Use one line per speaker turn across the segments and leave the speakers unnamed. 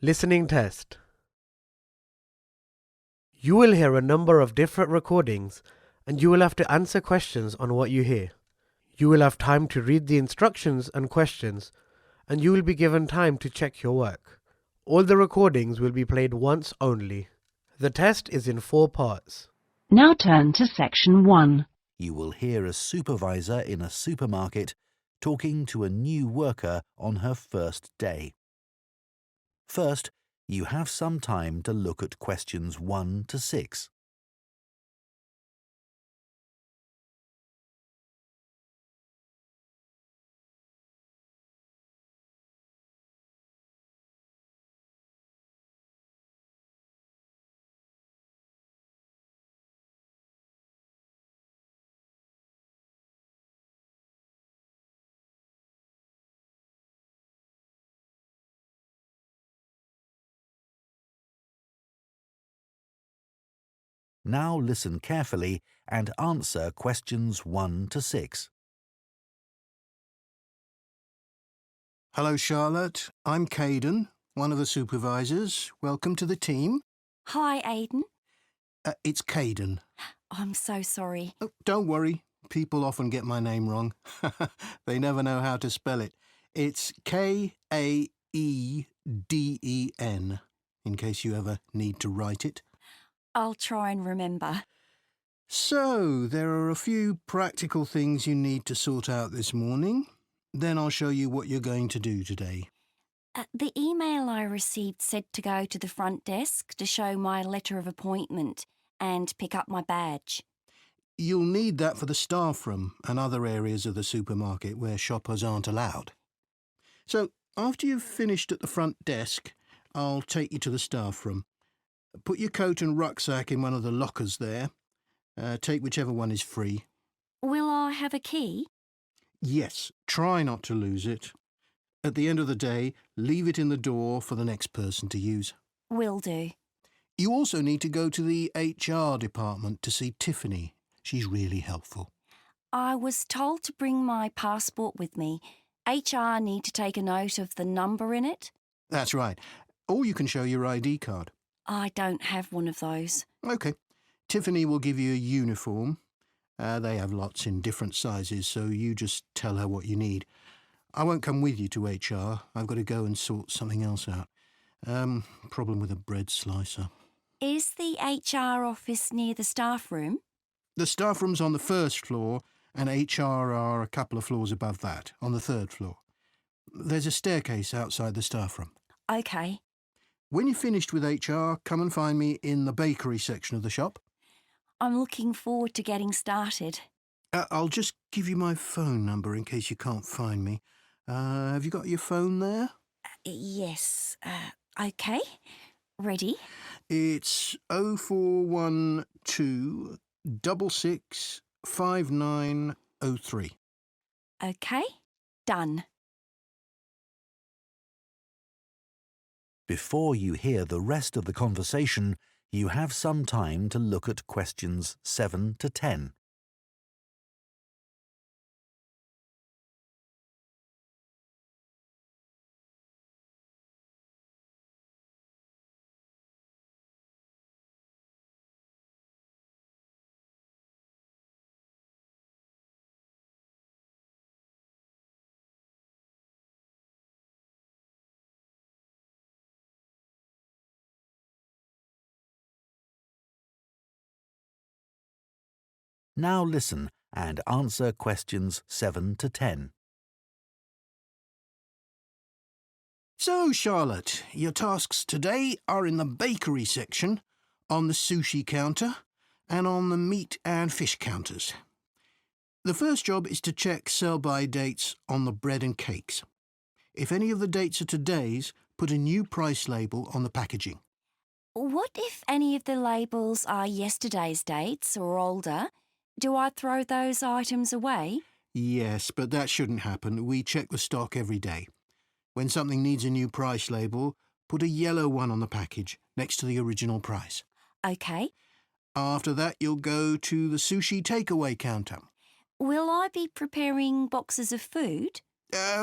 Listening test. You will hear a number of different recordings and you will have to answer questions on what you hear. You will have time to read the instructions and questions and you will be given time to check your work. All the recordings will be played once only. The test is in 4 parts.
Now turn to section 1.
You will hear a supervisor in a supermarket talking to a new worker on her first day. First, you have some time to look at questions 1 to 6. Now listen carefully and answer questions 1 to 6.
Hello, Charlotte. I'm Caden, one of the supervisors. Welcome to the team.
Hi, Aidan.
It's Caden.
I'm so sorry.
Oh, don't worry. People often get my name wrong. They never know how to spell it. It's Kaeden, in case you ever need to write it.
I'll try and remember.
So, there are a few practical things you need to sort out this morning. Then I'll show you what you're going to do today.
The email I received said to go to the front desk to show my letter of appointment and pick up my badge.
You'll need that for the staff room and other areas of the supermarket where shoppers aren't allowed. So, after you've finished at the front desk, I'll take you to the staff room. Put your coat and rucksack in one of the lockers there. Take whichever one is free.
Will I have a key?
Yes, try not to lose it. At the end of the day, leave it in the door for the next person to use.
Will do.
You also need to go to the HR department to see Tiffany. She's really helpful.
I was told to bring my passport with me. HR need to take a note of the number in it.
That's right. Or you can show your ID card.
I don't have one of those.
OK. Tiffany will give you a uniform. They have lots in different sizes, so you just tell her what you need. I won't come with you to HR. I've got to go and sort something else out. Problem with a bread slicer.
Is the HR office near the staff room?
The staff room's on the first floor, and HR are a couple of floors above that, on the 3rd floor. There's a staircase outside the staff room.
OK.
When you're finished with HR, come and find me in the bakery section of the shop.
I'm looking forward to getting started.
I'll just give you my phone number in case you can't find me. Have you got your phone there?
Yes. OK. Ready?
It's 0412 66 5903.
OK. Done.
Before you hear the rest of the conversation, you have some time to look at questions 7 to 10. Now listen and answer questions 7 to 10.
So, Charlotte, your tasks today are in the bakery section, on the sushi counter, and on the meat and fish counters. The first job is to check sell-by dates on the bread and cakes. If any of the dates are today's, put a new price label on the packaging.
What if any of the labels are yesterday's dates or older? Do I throw those items away?
Yes, but that shouldn't happen. We check the stock every day. When something needs a new price label, put a yellow one on the package, next to the original price.
OK.
After that, you'll go to the sushi takeaway counter.
Will I be preparing boxes of food?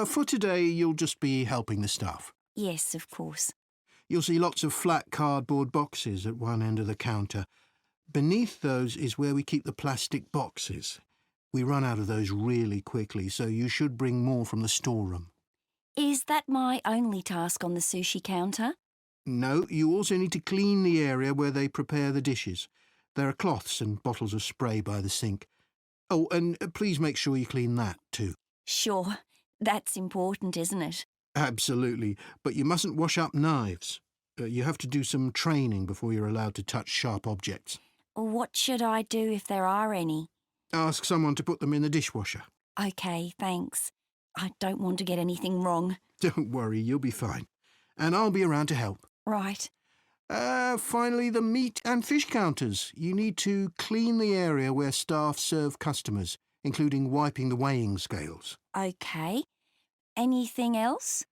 For today, you'll just be helping the staff.
Yes, of course.
You'll see lots of flat cardboard boxes at one end of the counter. Beneath those is where we keep the plastic boxes. We run out of those really quickly, so you should bring more from the storeroom.
Is that my only task on the sushi counter?
No, you also need to clean the area where they prepare the dishes. There are cloths and bottles of spray by the sink. Oh, and please make sure you clean that too.
Sure, that's important, isn't it?
Absolutely, but you mustn't wash up knives. You have to do some training before you're allowed to touch sharp objects.
What should I do if there are any?
Ask someone to put them in the dishwasher.
OK, thanks. I don't want to get anything wrong.
Don't worry, you'll be fine. And I'll be around to help.
Right.
Finally, the meat and fish counters. You need to clean the area where staff serve customers, including wiping the weighing scales.
OK. Anything else?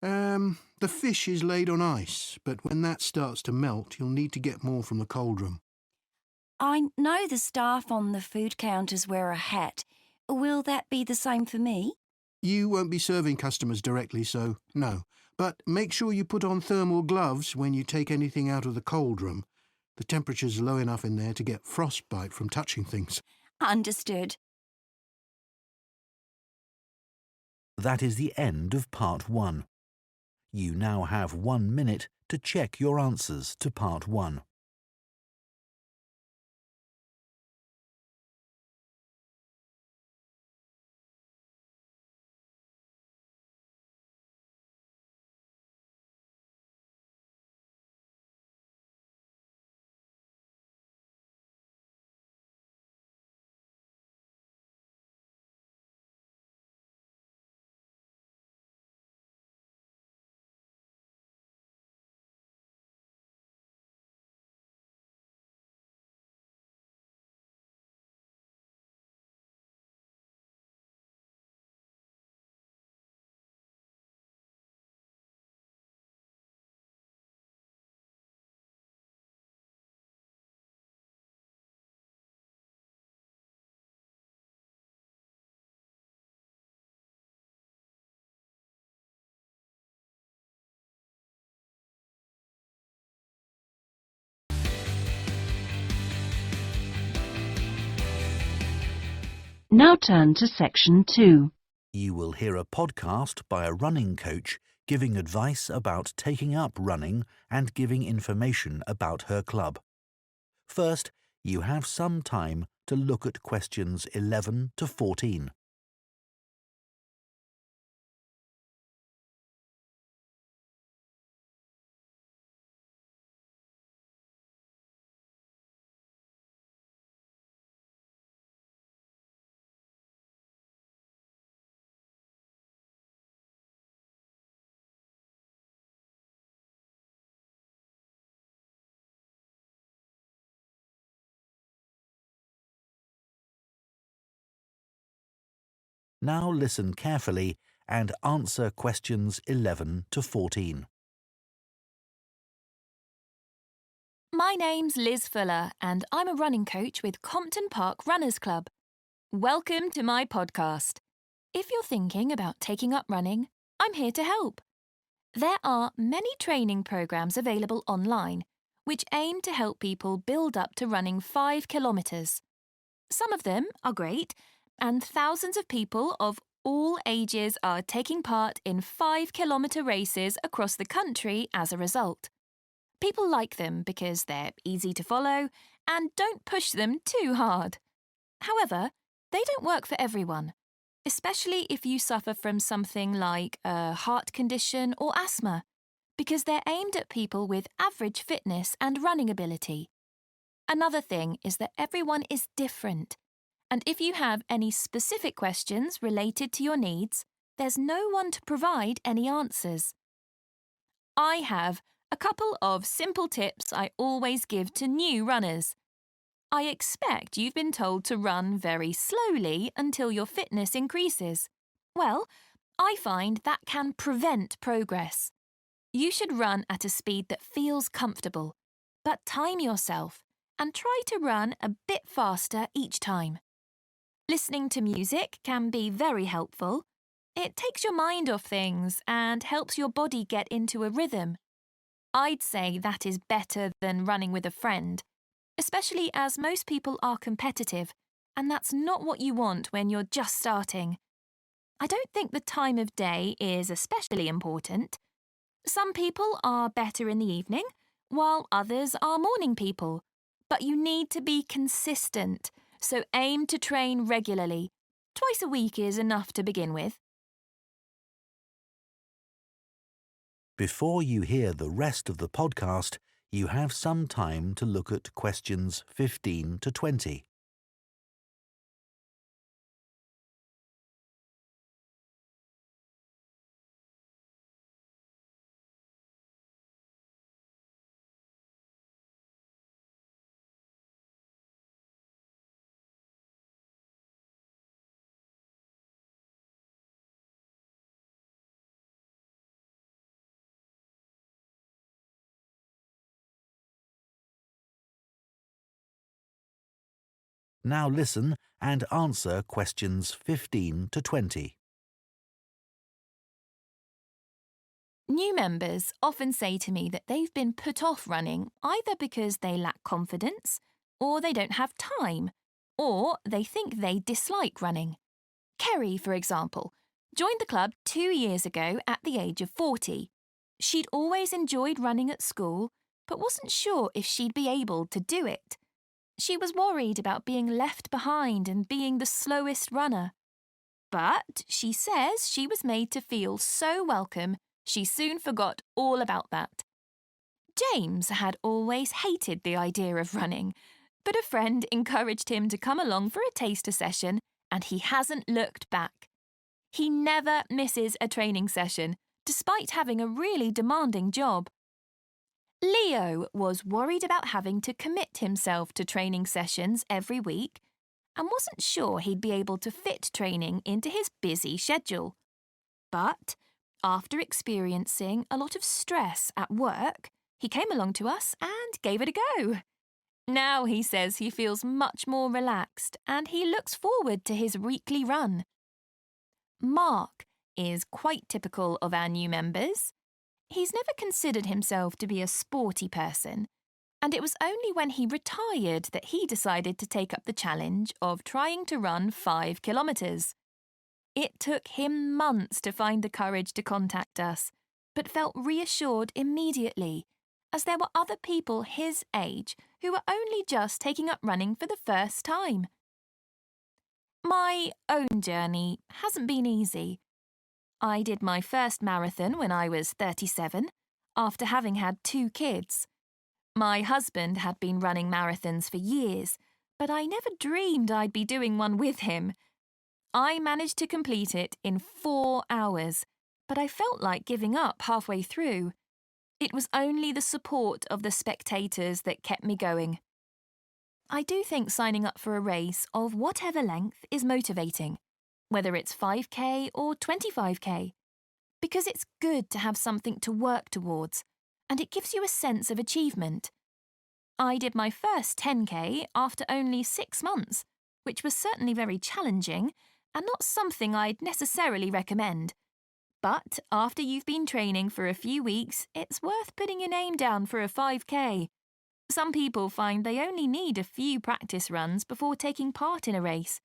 The fish is laid on ice, but when that starts to melt, you'll need to get more from the cold room.
I know the staff on the food counters wear a hat. Will that be the same for me?
You won't be serving customers directly, so no. But make sure you put on thermal gloves when you take anything out of the cold room. The temperature's low enough in there to get frostbite from touching things.
Understood.
That is the end of Part 1. You now have 1 minute to check your answers to Part 1.
Now turn to Section 2.
You will hear a podcast by a running coach giving advice about taking up running and giving information about her club. First, you have some time to look at questions 11 to 14. Now listen carefully and answer questions 11 to 14.
My name's Liz Fuller and I'm a running coach with Compton Park Runners Club. Welcome to my podcast. If you're thinking about taking up running, I'm here to help. There are many training programs available online which aim to help people build up to running 5 kilometres. Some of them are great, and thousands of people of all ages are taking part in 5-kilometre races across the country as a result. People like them because they're easy to follow and don't push them too hard. However, they don't work for everyone, especially if you suffer from something like a heart condition or asthma, because they're aimed at people with average fitness and running ability. Another thing is that everyone is different, and if you have any specific questions related to your needs, there's no one to provide any answers. I have a couple of simple tips I always give to new runners. I expect you've been told to run very slowly until your fitness increases. Well, I find that can prevent progress. You should run at a speed that feels comfortable, but time yourself and try to run a bit faster each time. Listening to music can be very helpful. It takes your mind off things and helps your body get into a rhythm. I'd say that is better than running with a friend, especially as most people are competitive, and that's not what you want when you're just starting. I don't think the time of day is especially important. Some people are better in the evening, while others are morning people. But you need to be consistent, so aim to train regularly. Twice a week is enough to begin with.
Before you hear the rest of the podcast, you have some time to look at questions 15 to 20. Now listen and answer questions 15 to 20.
New members often say to me that they've been put off running either because they lack confidence, or they don't have time, or they think they dislike running. Kerry, for example, joined the club 2 years ago at the age of 40. She'd always enjoyed running at school, but wasn't sure if she'd be able to do it. She was worried about being left behind and being the slowest runner. But she says she was made to feel so welcome, she soon forgot all about that. James had always hated the idea of running, but a friend encouraged him to come along for a taster session, and he hasn't looked back. He never misses a training session, despite having a really demanding job. Leo was worried about having to commit himself to training sessions every week and wasn't sure he'd be able to fit training into his busy schedule. But after experiencing a lot of stress at work, he came along to us and gave it a go. Now he says he feels much more relaxed and he looks forward to his weekly run. Mark is quite typical of our new members. He's never considered himself to be a sporty person, and it was only when he retired that he decided to take up the challenge of trying to run 5 kilometres. It took him months to find the courage to contact us, but felt reassured immediately, as there were other people his age who were only just taking up running for the first time. My own journey hasn't been easy. I did my first marathon when I was 37, after having had 2 kids. My husband had been running marathons for years, but I never dreamed I'd be doing one with him. I managed to complete it in 4 hours, but I felt like giving up halfway through. It was only the support of the spectators that kept me going. I do think signing up for a race of whatever length is motivating, whether it's 5k or 25k, because it's good to have something to work towards, and it gives you a sense of achievement. I did my first 10k after only 6 months, which was certainly very challenging and not something I'd necessarily recommend. But after you've been training for a few weeks, it's worth putting your name down for a 5k. Some people find they only need a few practice runs before taking part in a race,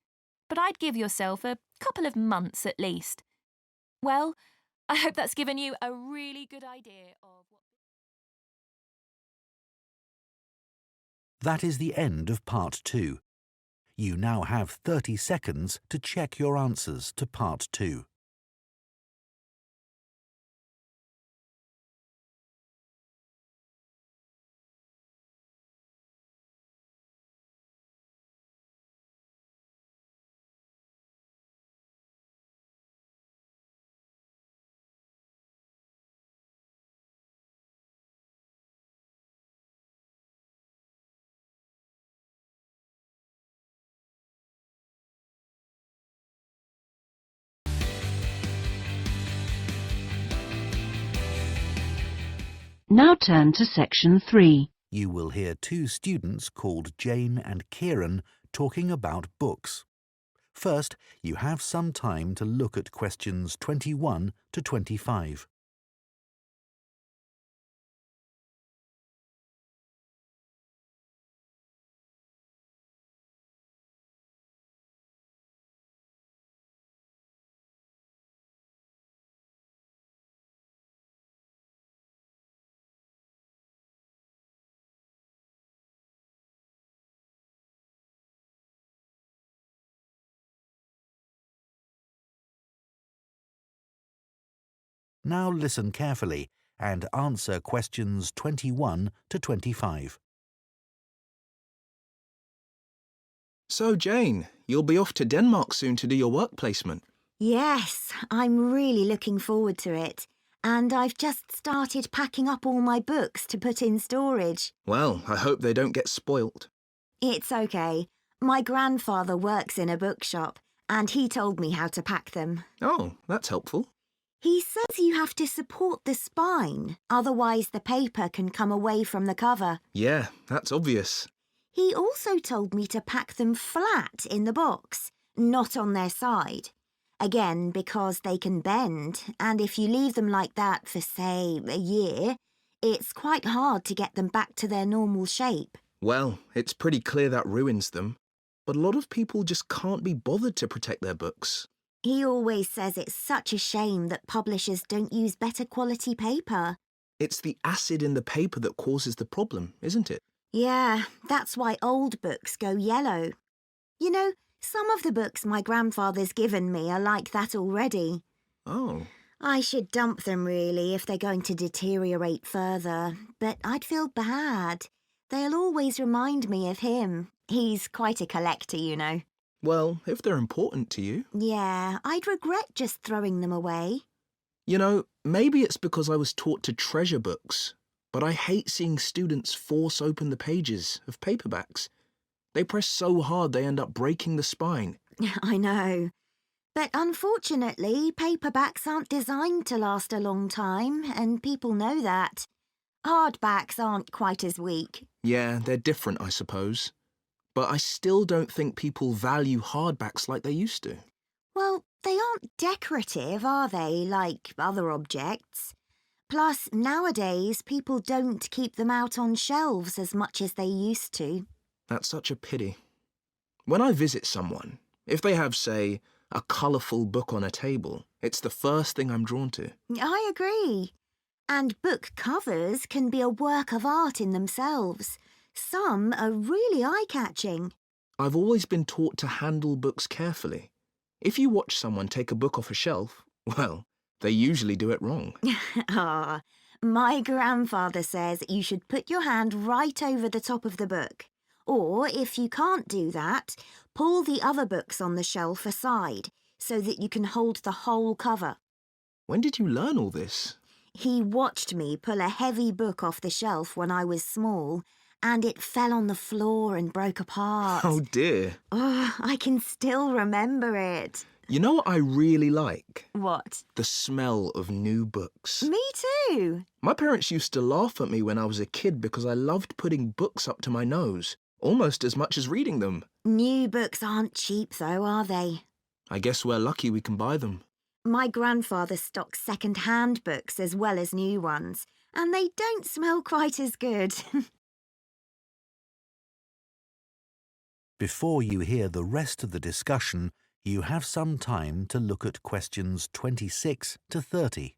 but I'd give yourself a couple of months at least. Well, I hope that's given you a really good idea of what...
That is the end of part 2. You now have 30 seconds to check your answers to part 2.
Now turn to section 3.
You will hear 2 students called Jane and Kieran talking about books. First, you have some time to look at questions 21 to 25. Now listen carefully and answer questions 21 to 25.
So, Jane, you'll be off to Denmark soon to do your work placement.
Yes, I'm really looking forward to it. And I've just started packing up all my books to put in storage.
Well, I hope they don't get spoilt.
It's okay. My grandfather works in a bookshop, and he told me how to pack them.
Oh, that's helpful.
He says you have to support the spine, otherwise the paper can come away from the cover.
Yeah, that's obvious.
He also told me to pack them flat in the box, not on their side. Again, because they can bend, and if you leave them like that for, say, a year, it's quite hard to get them back to their normal shape.
Well, it's pretty clear that ruins them. But a lot of people just can't be bothered to protect their books.
He always says it's such a shame that publishers don't use better quality paper.
It's the acid in the paper that causes the problem, isn't it?
Yeah, that's why old books go yellow. You know, some of the books my grandfather's given me are like that already.
Oh.
I should dump them really if they're going to deteriorate further, but I'd feel bad. They'll always remind me of him. He's quite a collector, you know.
Well, if they're important to you.
Yeah, I'd regret just throwing them away.
You know, maybe it's because I was taught to treasure books, but I hate seeing students force open the pages of paperbacks. They press so hard they end up breaking the spine.
I know. But unfortunately, paperbacks aren't designed to last a long time, and people know that. Hardbacks aren't quite as weak.
Yeah, they're different, I suppose. But I still don't think people value hardbacks like they used to.
Well, they aren't decorative, are they, like other objects? Plus, nowadays, people don't keep them out on shelves as much as they used to.
That's such a pity. When I visit someone, if they have, say, a colourful book on a table, it's the first thing I'm drawn to.
I agree. And book covers can be a work of art in themselves. Some are really eye-catching.
I've always been taught to handle books carefully. If you watch someone take a book off a shelf, well, they usually do it wrong.
Ah, my grandfather says you should put your hand right over the top of the book. Or, if you can't do that, pull the other books on the shelf aside so that you can hold the whole cover.
When did you learn all this?
He watched me pull a heavy book off the shelf when I was small, and it fell on the floor and broke apart.
Oh dear.
Oh, I can still remember it.
You know what I really like?
What?
The smell of new books.
Me too.
My parents used to laugh at me when I was a kid because I loved putting books up to my nose, almost as much as reading them.
New books aren't cheap though, are they?
I guess we're lucky we can buy them.
My grandfather stocks second-hand books as well as new ones, and they don't smell quite as good.
Before you hear the rest of the discussion, you have some time to look at questions 26 to 30.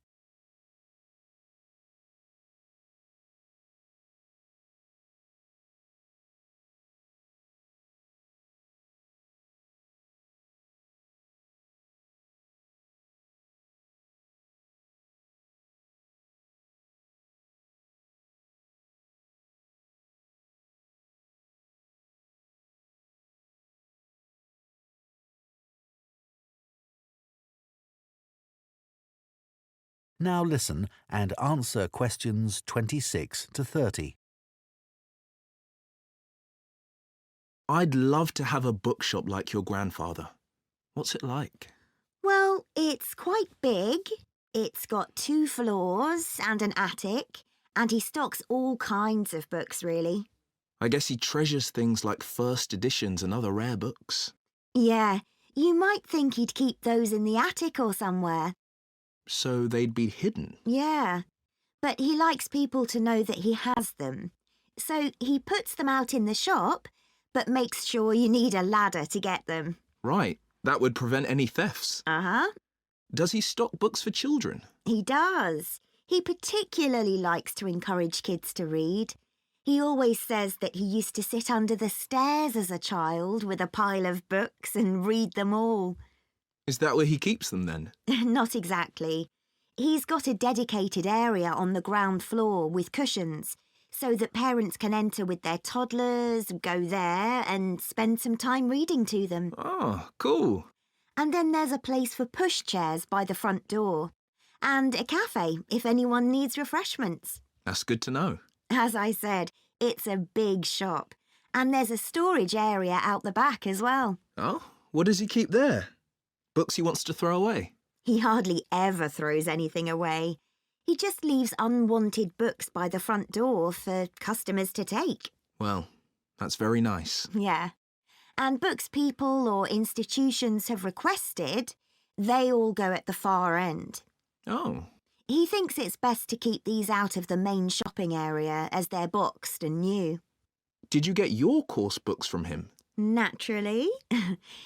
Now listen and answer questions 26 to 30.
I'd love to have a bookshop like your grandfather. What's it like?
Well, it's quite big. It's got 2 floors and an attic, and he stocks all kinds of books, really.
I guess he treasures things like first editions and other rare books.
Yeah, you might think he'd keep those in the attic or somewhere.
So they'd be hidden.
Yeah, but he likes people to know that he has them. So he puts them out in the shop, but makes sure you need a ladder to get them.
Right, that would prevent any thefts.
Uh-huh.
Does he stock books for children?
He does. He particularly likes to encourage kids to read. He always says that he used to sit under the stairs as a child with a pile of books and read them all.
Is that where he keeps them then?
Not exactly. He's got a dedicated area on the ground floor with cushions so that parents can enter with their toddlers, go there and spend some time reading to them.
Oh, cool.
And then there's a place for pushchairs by the front door and a cafe if anyone needs refreshments.
That's good to know.
As I said, it's a big shop and there's a storage area out the back as well.
Oh, what does he keep there? Books he wants to throw away?
He hardly ever throws anything away. He just leaves unwanted books by the front door for customers to take.
Well, that's very nice.
Yeah. And books people or institutions have requested, they all go at the far end.
Oh.
He thinks it's best to keep these out of the main shopping area as they're boxed and new.
Did you get your course books from him?
Naturally.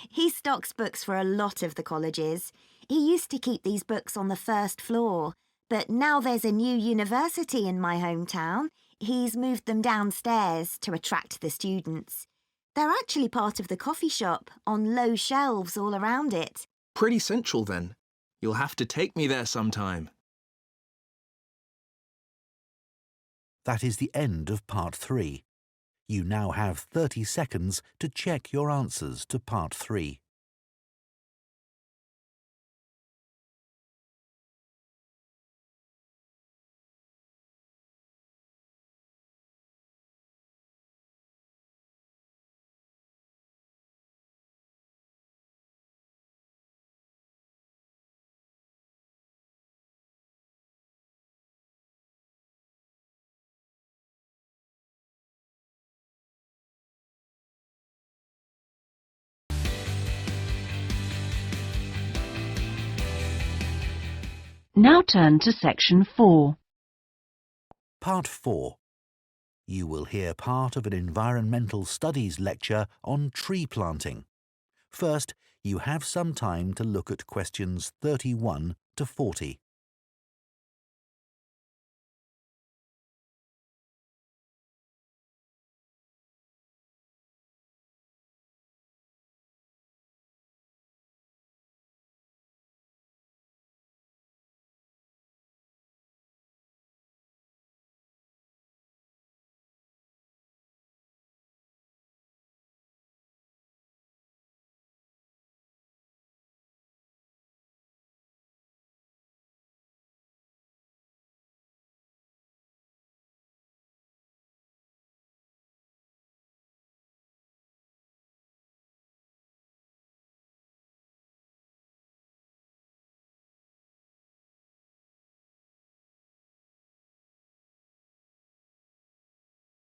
He stocks books for a lot of the colleges. He used to keep these books on the first floor, but now there's a new university in my hometown. He's moved them downstairs to attract the students. They're actually part of the coffee shop, on low shelves all around it.
Pretty central then. You'll have to take me there sometime.
That is the end of Part 3. You now have 30 seconds to check your answers to Part 3.
Now turn to Section 4.
Part 4. You will hear part of an environmental studies lecture on tree planting. First, you have some time to look at questions 31 to 40.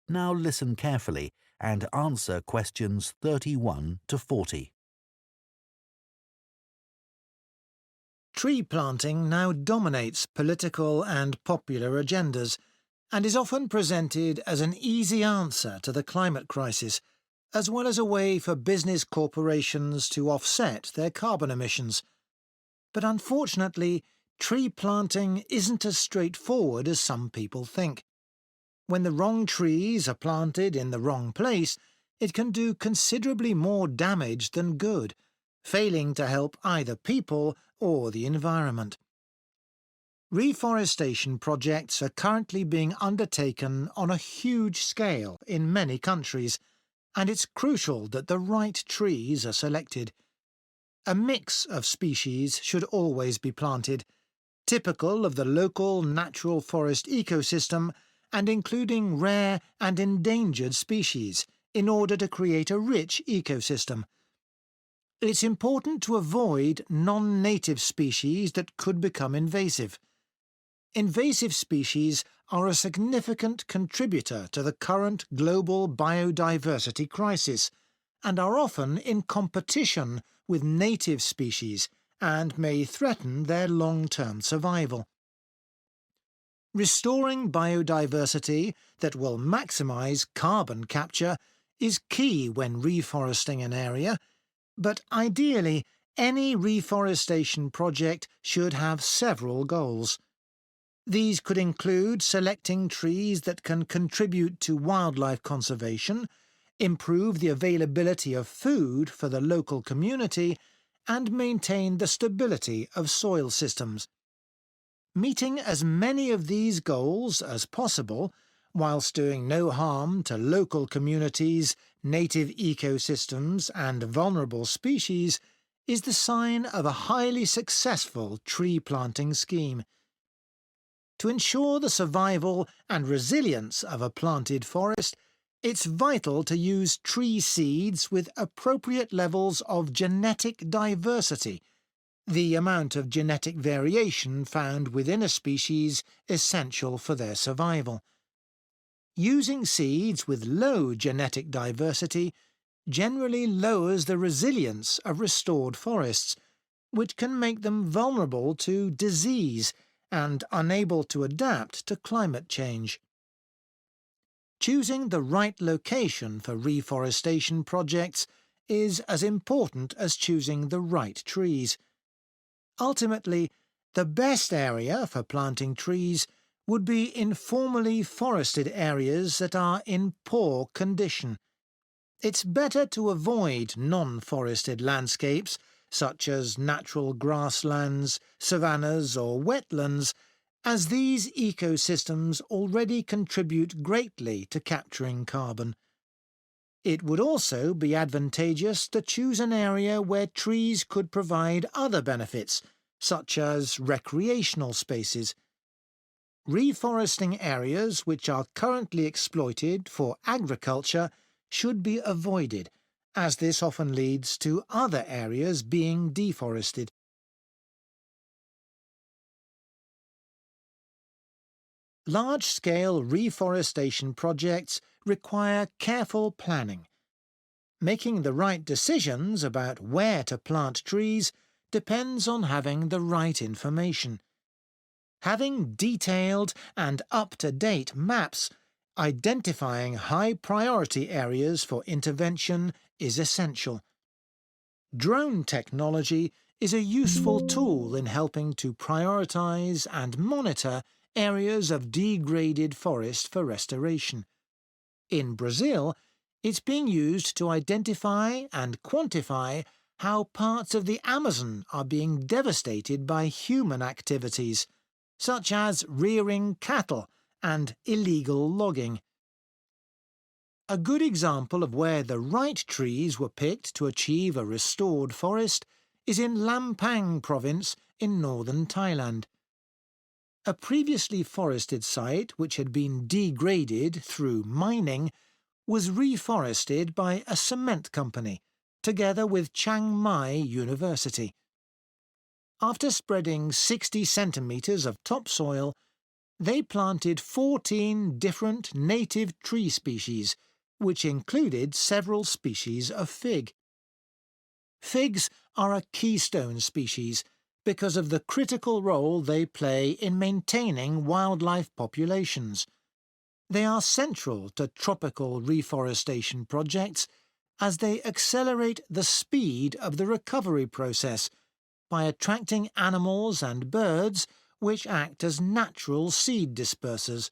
Now listen carefully and answer questions 31 to 40.
Tree planting now dominates political and popular agendas and is often presented as an easy answer to the climate crisis, as well as a way for business corporations to offset their carbon emissions. But unfortunately, tree planting isn't as straightforward as some people think. When the wrong trees are planted in the wrong place, it can do considerably more damage than good, failing to help either people or the environment. Reforestation projects are currently being undertaken on a huge scale in many countries, and it's crucial that the right trees are selected. A mix of species should always be planted, typical of the local natural forest ecosystem and including rare and endangered species, in order to create a rich ecosystem. It's important to avoid non-native species that could become invasive. Invasive species are a significant contributor to the current global biodiversity crisis and are often in competition with native species and may threaten their long-term survival. Restoring biodiversity that will maximise carbon capture is key when reforesting an area, but ideally any reforestation project should have several goals. These could include selecting trees that can contribute to wildlife conservation, improve the availability of food for the local community, and maintain the stability of soil systems. Meeting as many of these goals as possible, whilst doing no harm to local communities, native ecosystems and vulnerable species, is the sign of a highly successful tree planting scheme. To ensure the survival and resilience of a planted forest, it's vital to use tree seeds with appropriate levels of genetic diversity, the amount of genetic variation found within a species essential for their survival. Using seeds with low genetic diversity generally lowers the resilience of restored forests, which can make them vulnerable to disease and unable to adapt to climate change. Choosing the right location for reforestation projects is as important as choosing the right trees. Ultimately, the best area for planting trees would be informally forested areas that are in poor condition. It's better to avoid non-forested landscapes such as natural grasslands, savannas or wetlands, as these ecosystems already contribute greatly to capturing carbon. It would also be advantageous to choose an area where trees could provide other benefits, such as recreational spaces. Reforesting areas which are currently exploited for agriculture should be avoided, as this often leads to other areas being deforested. Large-scale reforestation projects require careful planning. Making the right decisions about where to plant trees depends on having the right information. Having detailed and up-to-date maps identifying high-priority areas for intervention is essential. Drone technology is a useful tool in helping to prioritise and monitor areas of degraded forest for restoration. In Brazil, it's being used to identify and quantify how parts of the Amazon are being devastated by human activities, such as rearing cattle and illegal logging. A good example of where the right trees were picked to achieve a restored forest is in Lampang province in northern Thailand. A previously forested site which had been degraded through mining was reforested by a cement company, together with Chiang Mai University. After spreading 60 centimetres of topsoil, they planted 14 different native tree species, which included several species of fig. Figs are a keystone species because of the critical role they play in maintaining wildlife populations. They are central to tropical reforestation projects as they accelerate the speed of the recovery process by attracting animals and birds which act as natural seed dispersers.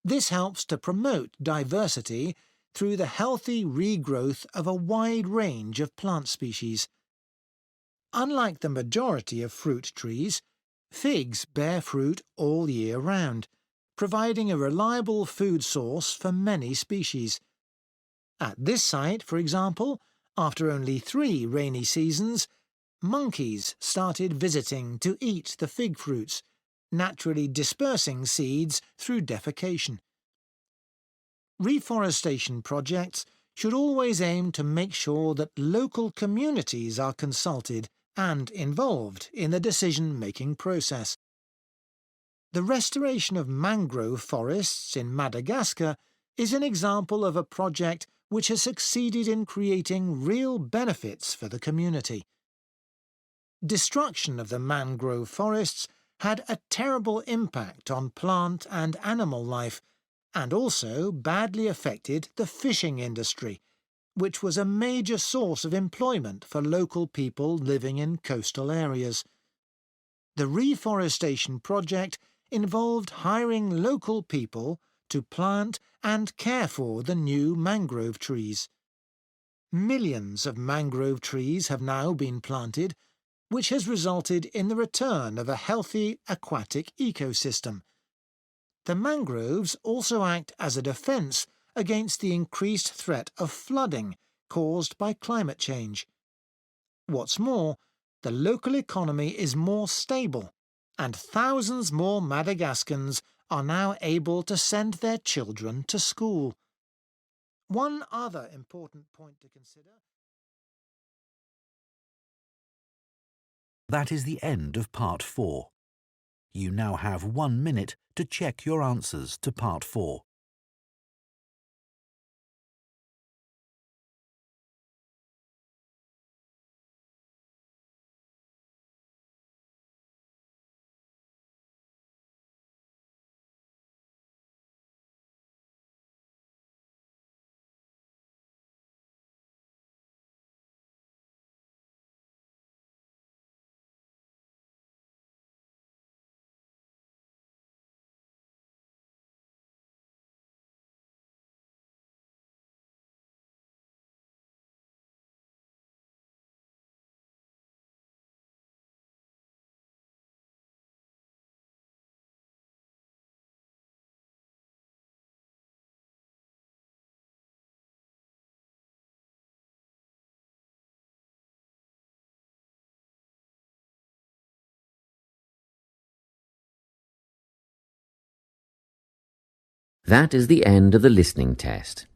This helps to promote diversity through the healthy regrowth of a wide range of plant species. Unlike the majority of fruit trees, figs bear fruit all year round, providing a reliable food source for many species. At this site, for example, after only 3 rainy seasons, monkeys started visiting to eat the fig fruits, naturally dispersing seeds through defecation. Reforestation projects should always aim to make sure that local communities are consulted and involved in the decision-making process. The restoration of mangrove forests in Madagascar is an example of a project which has succeeded in creating real benefits for the community. Destruction of the mangrove forests had a terrible impact on plant and animal life, and also badly affected the fishing industry, which was a major source of employment for local people living in coastal areas. The reforestation project involved hiring local people to plant and care for the new mangrove trees. Millions of mangrove trees have now been planted, which has resulted in the return of a healthy aquatic ecosystem. The mangroves also act as a defence against the increased threat of flooding caused by climate change. What's more, the local economy is more stable, and thousands more Madagascans are now able to send their children to school. One other important point to consider.
That is the end of Part 4. You now have 1 minute to check your answers to Part 4.
That is the end of the listening test.